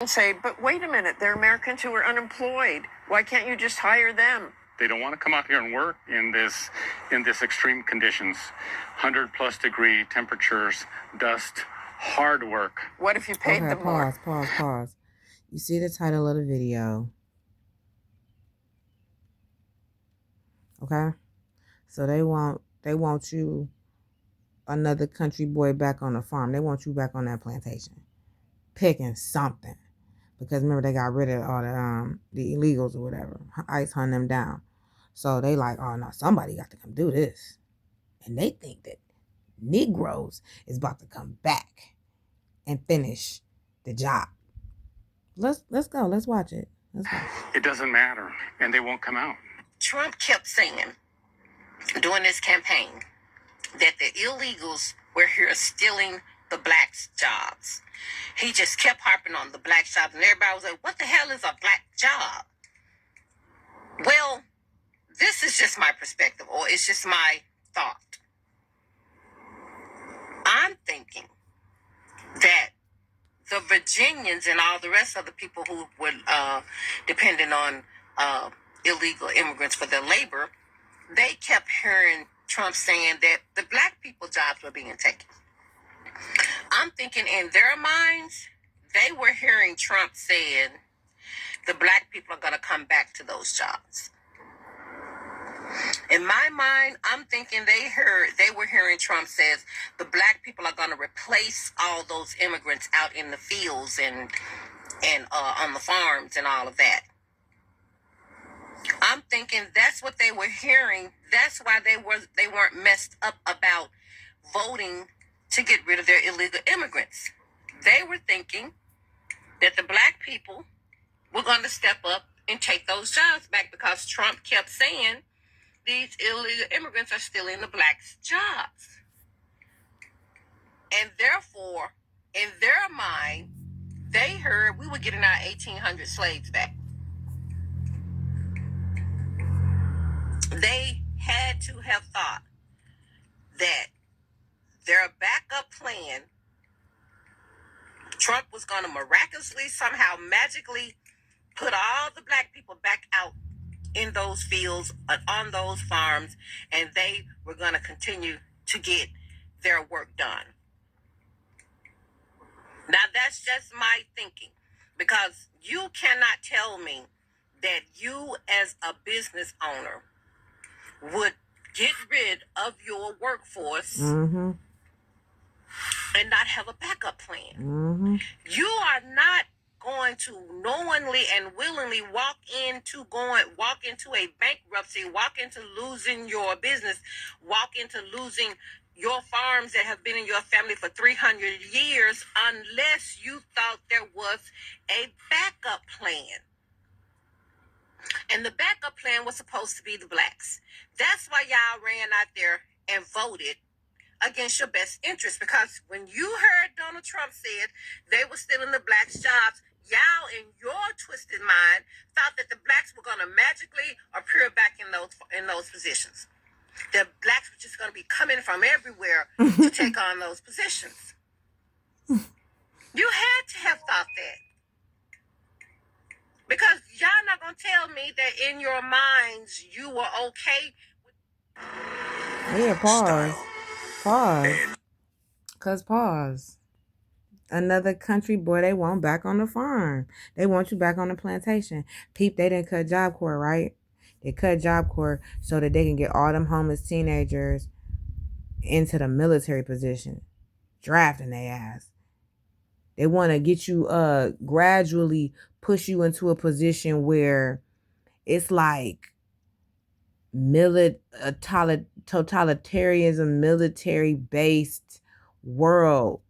and say, but wait a minute, they're Americans who are unemployed. Why can't you just hire them? They don't want to come out here and work in this extreme conditions, 100+ degree temperatures, dust, hard work. What if you paid them more? Pause. You see the title of the video. Okay? So they want you, another country boy, back on the farm. They want you back on that plantation, picking something. Because remember, they got rid of all the illegals or whatever. ICE hunt them down. So they like, oh no, somebody got to come do this. And they think that Negroes is about to come back and finish the job. Let's go. Let's watch it. Let's go. It doesn't matter, and they won't come out. Trump kept saying during this campaign that the illegals were here stealing the blacks' jobs. He just kept harping on the black jobs, and everybody was like, what the hell is a black job? Well, this is just my perspective, or it's just my thought. I'm thinking that the Virginians and all the rest of the people who were dependent on illegal immigrants for their labor, they kept hearing Trump saying that the black people jobs were being taken. I'm thinking in their minds, they were hearing Trump saying the black people are going to come back to those jobs. In my mind, I'm thinking they were hearing Trump says the black people are going to replace all those immigrants out in the fields and on the farms and all of that. I'm thinking that's what they were hearing. That's why they weren't messed up about voting to get rid of their illegal immigrants. They were thinking that the black people were going to step up and take those jobs back because Trump kept saying these illegal immigrants are stealing the blacks' jobs. And therefore, in their mind, they heard we were getting our 1,800 slaves back. They had to have thought that their backup plan, Trump was going to miraculously, somehow, magically put all the black people back out in those fields, on those farms, and they were going to continue to get their work done. Now, that's just my thinking, because you cannot tell me that you as a business owner would get rid of your workforce and not have a backup plan. You are not going to knowingly and willingly walk into a bankruptcy, walk into losing your business, walk into losing your farms that have been in your family for 300 years unless you thought there was a backup plan. And the backup plan was supposed to be the blacks. That's why y'all ran out there and voted against your best interest. Because when you heard Donald Trump said they were stealing the blacks' jobs, y'all in your twisted mind thought that the blacks were going to magically appear back in those positions. The blacks were just going to be coming from everywhere to take on those positions. You had to have thought that. Because y'all not going to tell me that in your minds you were okay with... Yeah, pause. Pause. Another country boy, they want back on the farm. They want you back on the plantation. Peep, they didn't cut Job Corps, right? They cut Job Corps so that they can get all them homeless teenagers into the military position, drafting their ass. They want to get you gradually push you into a position where it's like totalitarianism, military-based world,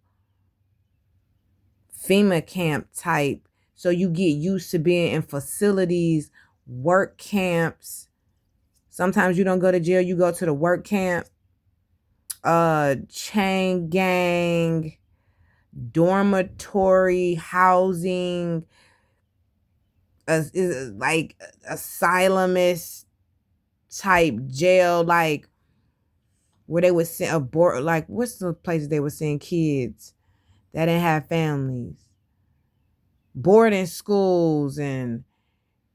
FEMA camp type. So you get used to being in facilities, work camps. Sometimes you don't go to jail, you go to the work camp. Chain gang, dormitory housing, like asylumist type jail, like where they would send like what's the places they would send kids that didn't have families? boarding schools and,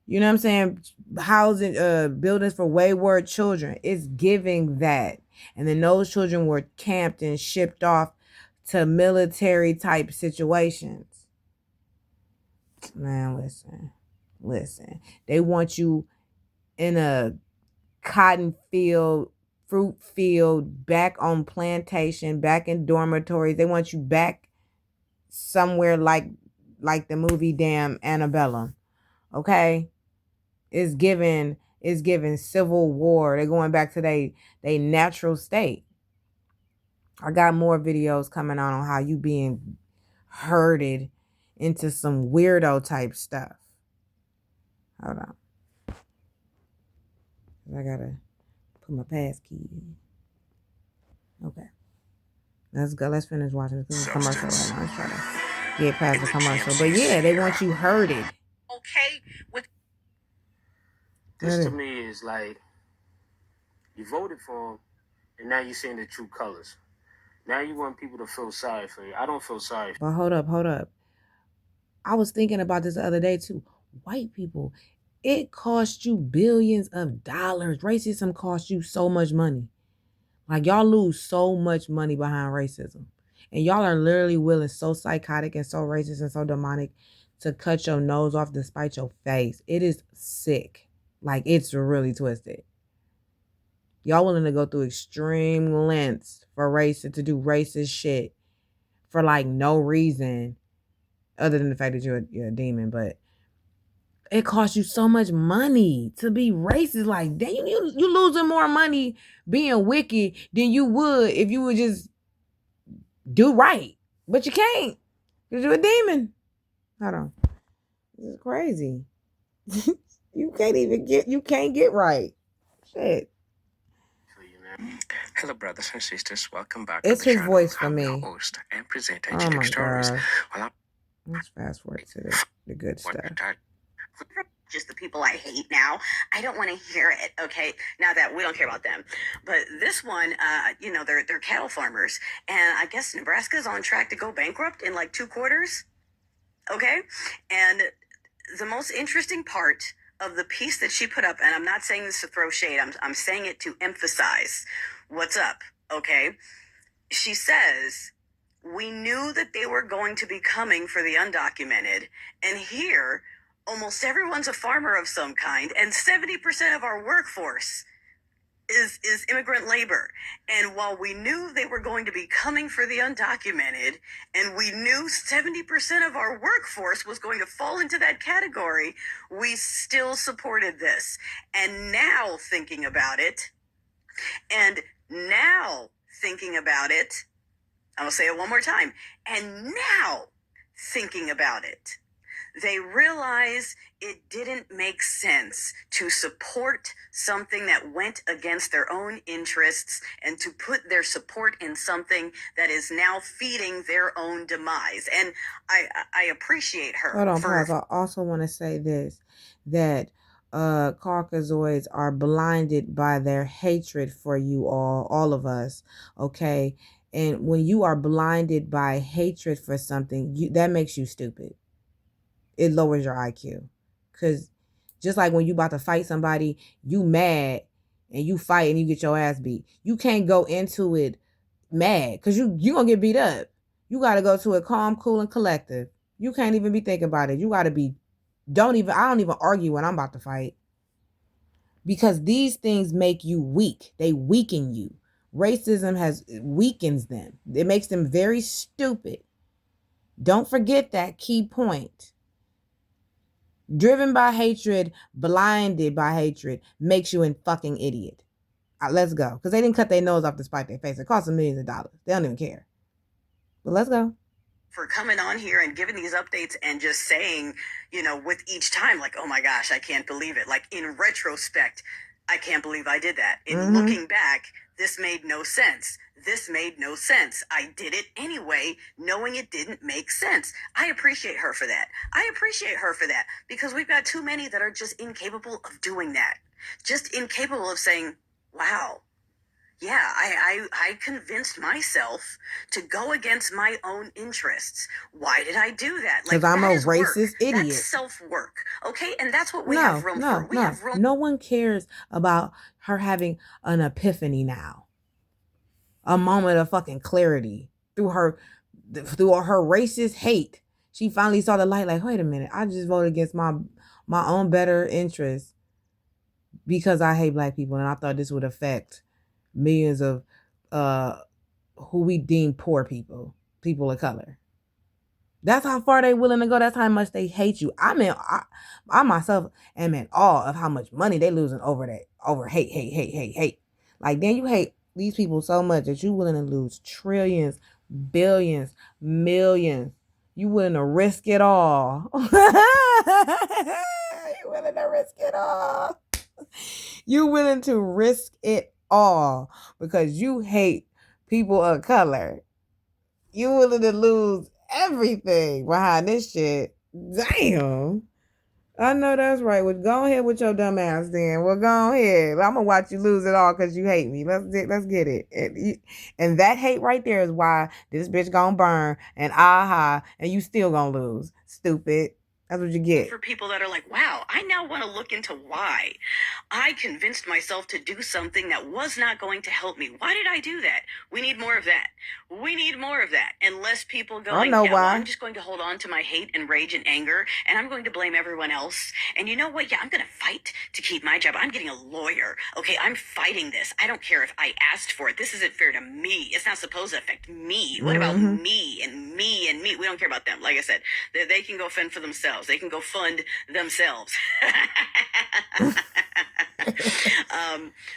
you know what I'm saying, housing, buildings for wayward children. It's giving that. And then those children were camped and shipped off to military type situations. Man, listen. They want you in a cotton field, fruit field, back on plantation, back in dormitories. They want you back somewhere like the movie damn Annabella. Okay? It's given civil war. They're going back to they natural state. I got more videos coming out on how you being herded into some weirdo type stuff. Hold on. I gotta put my pass key in. Okay. Let's go. Let's finish watching this commercial right now. Let's try to get past the commercial. But yeah, they want you herded. Okay with this to me is like you voted for him, and now you're seeing the true colors. Now you want people to feel sorry for you. I don't feel sorry. But hold up. I was thinking about this the other day too. White people, it costs you billions of dollars. Racism costs you so much money. Like, y'all lose so much money behind racism. And y'all are literally willing, so psychotic and so racist and so demonic, to cut your nose off despite your face. It is sick. Like, it's really twisted. Y'all willing to go through extreme lengths for racist, to do racist shit for like no reason other than the fact that you're a demon. But it costs you so much money to be racist. Like, damn, you losing more money being wicked than you would if you would just do right. But you can't, because you're a demon. Hold on. This is crazy. You can't get right. Shit. Hello, brothers and sisters. Welcome back. It's to the his channel. voice for I'm me. your host and presenter, Oh Angelic my Stories. gosh. Well, Let's fast forward to the good stuff. Just the people I hate now. I don't want to hear it. Okay, now that we don't care about them, but this one, they're cattle farmers, and I guess Nebraska's on track to go bankrupt in like 2 quarters. Okay, and the most interesting part of the piece that she put up, and I'm not saying this to throw shade, I'm saying it to emphasize what's up. Okay, she says, we knew that they were going to be coming for the undocumented, and here almost everyone's a farmer of some kind, and 70% of our workforce is immigrant labor. And while we knew they were going to be coming for the undocumented, and we knew 70% of our workforce was going to fall into that category, we still supported this. And now thinking about it, I'm gonna say it one more time, and now thinking about it, they realize it didn't make sense to support something that went against their own interests and to put their support in something that is now feeding their own demise. And I appreciate her. Hold on, pause. I also want to say this, that Caucasoids are blinded by their hatred for you all of us, okay? And when you are blinded by hatred for something, that makes you stupid. It lowers your IQ. Because just like when you about to fight somebody, you mad and you fight and you get your ass beat. You can't go into it mad because you going to get beat up. You got to go to it calm, cool, and collective. You can't even be thinking about it. You got to be, I don't even argue when I'm about to fight. Because these things make you weak. They weaken you. Racism weakens them. It makes them very stupid. Don't forget that key point. Driven by hatred, blinded by hatred, makes you a fucking idiot. Let's go. Because they didn't cut their nose off to spite their face. It cost them millions of dollars. They don't even care. But let's go. For coming on here and giving these updates and just saying, with each time, like, oh my gosh, I can't believe it. Like, in retrospect, I can't believe I did that. In looking back, this made no sense. This made no sense. I did it anyway, knowing it didn't make sense. I appreciate her for that. Because we've got too many that are just incapable of doing that. Just incapable of saying, wow, yeah, I convinced myself to go against my own interests. Why did I do that? Like, Because I'm that a is work. racist idiot. That's self-work. Okay? And that's what we have room for. We have room. No one cares about her having an epiphany now. A moment of fucking clarity through her racist hate. She finally saw the light, like, wait a minute, I just voted against my own better interests because I hate black people, and I thought this would affect millions of who we deem poor people of color. That's how far they willing to go. That's how much they hate you. I mean, I myself am in awe of how much money they losing over that, over hate. Like, then you hate these people so much that you willing to lose trillions, billions, millions. You willing to risk it all. You willing to risk it all. You willing to risk it all because you hate people of color. You willing to lose everything behind this shit. Damn. I know that's right. Well, go ahead with your dumb ass then. Well, go ahead. I'm gonna watch you lose it all because you hate me. Let's get it. And that hate right there is why this bitch gonna burn and and you still gonna lose. Stupid. That's what you get. For people that are like, wow, I now want to look into why I convinced myself to do something that was not going to help me. Why did I do that? We need more of that. We need more of that. And less people going, know yeah, why. well, I'm just going to hold on to my hate and rage and anger, and I'm going to blame everyone else. And you know what? Yeah, I'm going to fight to keep my job. I'm getting a lawyer. Okay, I'm fighting this. I don't care if I asked for it. This isn't fair to me. It's not supposed to affect me. What about me and me and me? We don't care about them. Like I said, they can go fend for themselves. They can go fund themselves.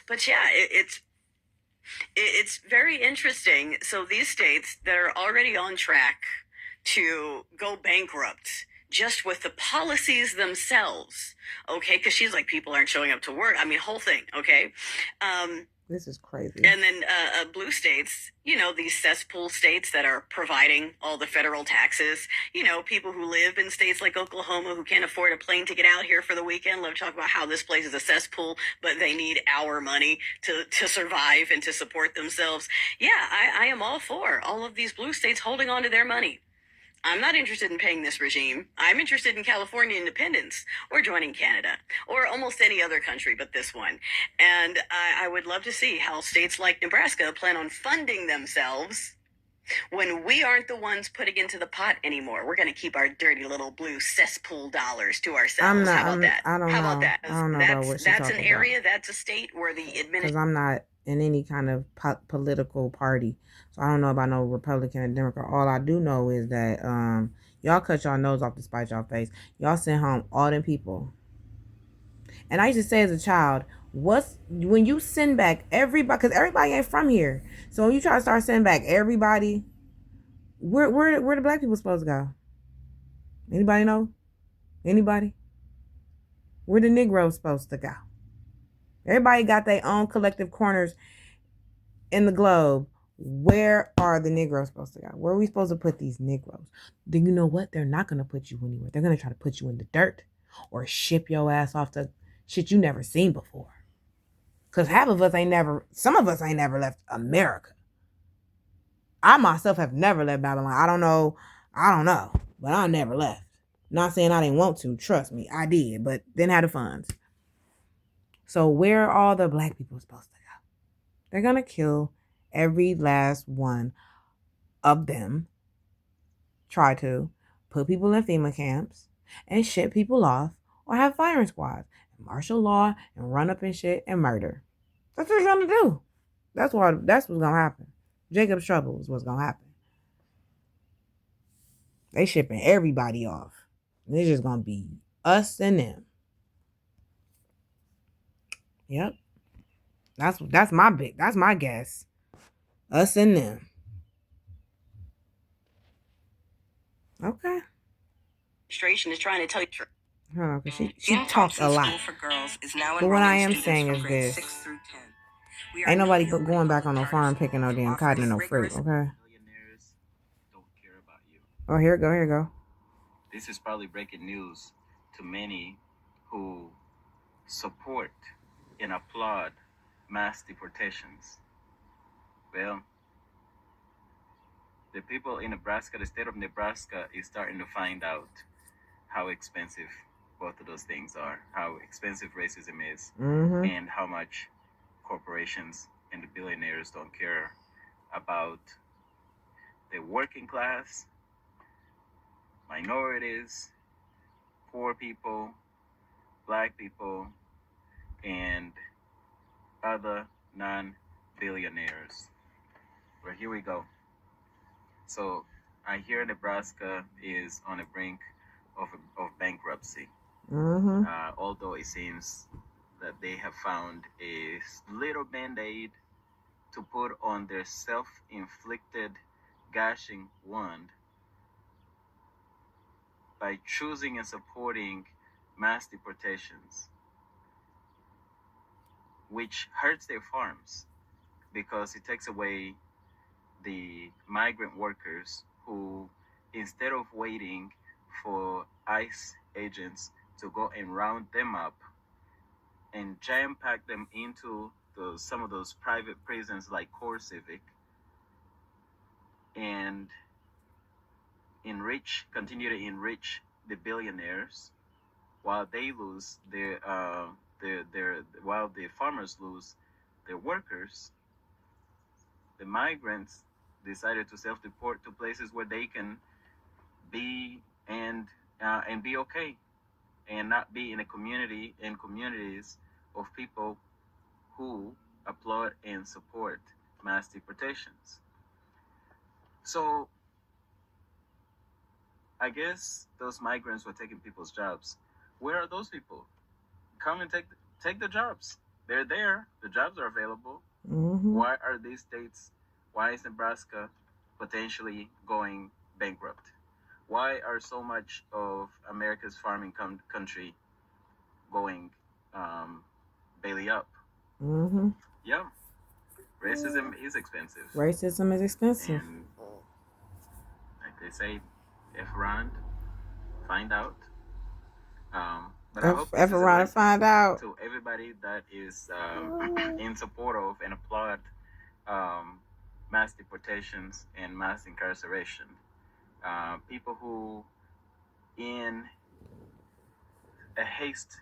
But yeah, it's very interesting. So these states that are already on track to go bankrupt just with the policies themselves, okay? Because she's like, people aren't showing up to work. I mean, whole thing, okay? This is crazy. And then blue states, you know, these cesspool states that are providing all the federal taxes, you know, people who live in states like Oklahoma who can't afford a plane ticket out here for the weekend love to talk about how this place is a cesspool, but they need our money to survive and to support themselves. Yeah, I am all for all of these blue states holding on to their money. I'm not interested in paying this regime. I'm interested in California independence or joining Canada or almost any other country but this one. And I would love to see how states like Nebraska plan on funding themselves when we aren't the ones putting into the pot anymore. We're going to keep our dirty little blue cesspool dollars to ourselves. How about that? I don't How know. about that? I don't know about what she's That's talking an area, that's a state where the Because administration. I'm not in any kind of political party. So I don't know about no Republican or Democrat. All I do know is that y'all cut y'all nose off to spite y'all face. Y'all sent home all them people. And I used to say as a child, when you send back everybody, because everybody ain't from here. So when you try to start sending back everybody, where the black people supposed to go? Anybody know? Anybody? Where the Negroes supposed to go? Everybody got their own collective corners in the globe. Where are the Negroes supposed to go? Where are we supposed to put these Negroes? Then you know what? They're not going to put you anywhere. They're going to try to put you in the dirt or ship your ass off to shit you never seen before. Because some of us ain't never left America. I myself have never left Babylon. I don't know, but I never left. Not saying I didn't want to. Trust me, I did, but didn't have the funds. So where are all the black people supposed to go? They're going to kill every last one of them. Try to put people in FEMA camps and ship people off or have firing squads, martial law and run up and shit and murder. That's what they're going to do. That's what's going to happen. Jacob's trouble is what's going to happen. They shipping everybody off. It's just going to be us and them. Yep. That's my guess. Us and them. Okay. Administration is trying to tell you. Hold on, because she talks a lot. But what I am saying is this. Ain't nobody going back on no farm picking no damn cotton and no fruit, okay? Millionaires don't care about you. Oh, here you go. This is probably breaking news to many who support and applaud mass deportations. Well, the people in Nebraska, the state of Nebraska, is starting to find out how expensive both of those things are, how expensive racism is, and how much corporations and the billionaires don't care about the working class, minorities, poor people, black people, and other non-billionaires. Well, here we go. So I hear Nebraska is on the brink of bankruptcy. Although it seems that they have found a little band-aid to put on their self-inflicted gashing wound by choosing and supporting mass deportations, which hurts their farms because it takes away the migrant workers who, instead of waiting for ICE agents to go and round them up and jam-pack them into some of those private prisons like CoreCivic and continue to enrich the billionaires while they lose while the farmers lose their workers, the migrants decided to self-deport to places where they can be and be okay, and not be in communities of people who applaud and support mass deportations. So I guess those migrants were taking people's jobs. Where are those people? Come and take the jobs. They're there. The jobs are available. Why are these states? Why is Nebraska potentially going bankrupt? Why are so much of America's farming country going belly up? Yeah, racism is expensive. Racism is expensive. And like they say, F around, find out. But I hope F around and find out. To everybody that is in support of and applaud mass deportations and mass incarceration. People who, in a haste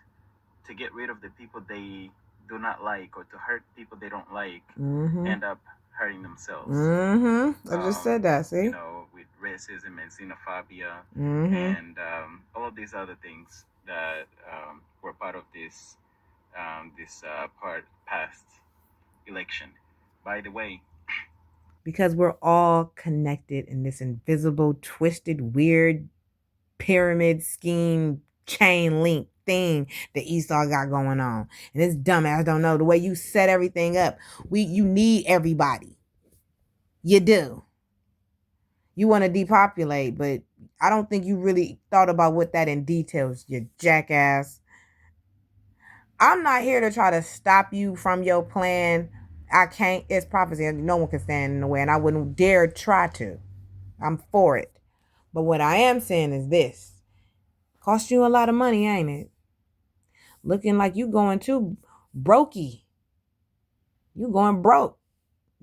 to get rid of the people they do not like or to hurt people they don't like, end up hurting themselves. I just said that, see? You know, with racism and xenophobia and all of these other things that were part of this past election. By the way, because we're all connected in this invisible, twisted, weird pyramid scheme, chain link thing that Esau got going on. And this dumbass don't know the way you set everything up. You need everybody. You do. You want to depopulate, but I don't think you really thought about what that in details, you jackass. I'm not here to try to stop you from your plan. I can't. It's prophecy. No one can stand in the way, and I wouldn't dare try to. I'm for it. But what I am saying is this. Cost you a lot of money, ain't it? Looking like you going too brokey. You going broke.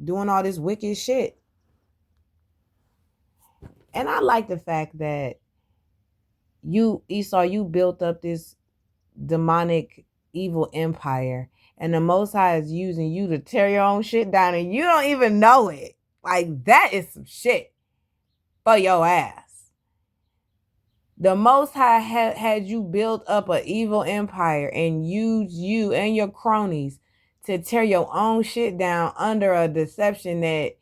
Doing all this wicked shit. And I like the fact that you, Esau, you built up this demonic evil empire, and the Most High is using you to tear your own shit down, and you don't even know it. Like, that is some shit for your ass. The Most High had you build up an evil empire and use you and your cronies to tear your own shit down under a deception that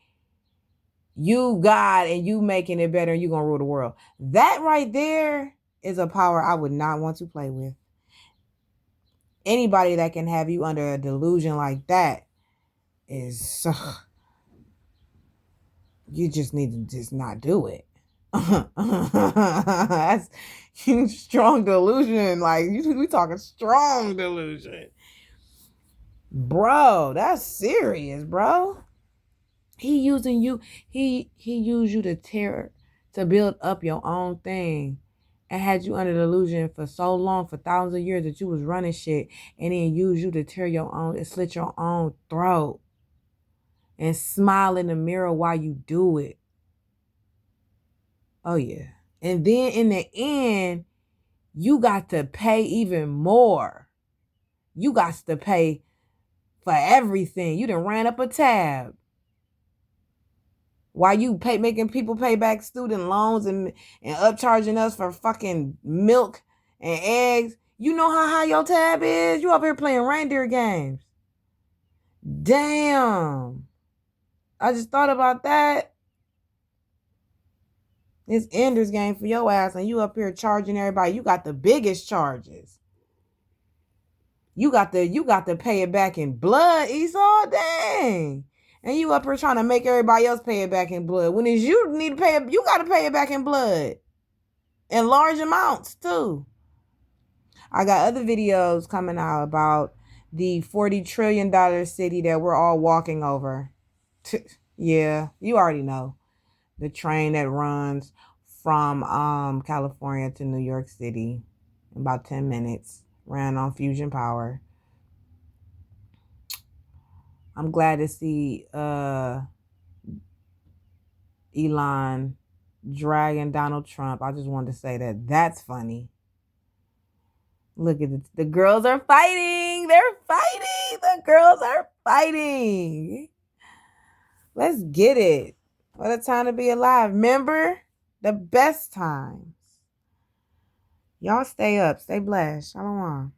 you God and you making it better and you gonna rule the world. That right there is a power I would not want to play with. Anybody that can have you under a delusion like that is you just need to just not do it. That's strong delusion. Like, we talking strong delusion, bro. That's serious, bro. He using you. He used you to build up your own thing, and had you under delusion for so long, for thousands of years, that you was running shit, and then use you to tear your own, and slit your own throat. and smile in the mirror while you do it. Oh, yeah. And then in the end, you got to pay even more. You got to pay for everything. You done ran up a tab. While you making people pay back student loans and upcharging us for fucking milk and eggs. You know how high your tab is? You up here playing reindeer games. Damn. I just thought about that. It's Ender's Game for your ass, and you up here charging everybody. You got the biggest charges. You got to pay it back in blood, Esau. Dang. And you up here trying to make everybody else pay it back in blood. When it's you need to pay it, you got to pay it back in blood. In large amounts, too. I got other videos coming out about the $40 trillion city that we're all walking over. Yeah, you already know. The train that runs from California to New York City in about 10 minutes. Ran on fusion power. I'm glad to see Elon dragging Donald Trump. I just wanted to say that that's funny. Look at the girls are fighting. They're fighting. The girls are fighting. Let's get it. What a time to be alive. Remember the best times. Y'all stay up. Stay blessed. Shalom.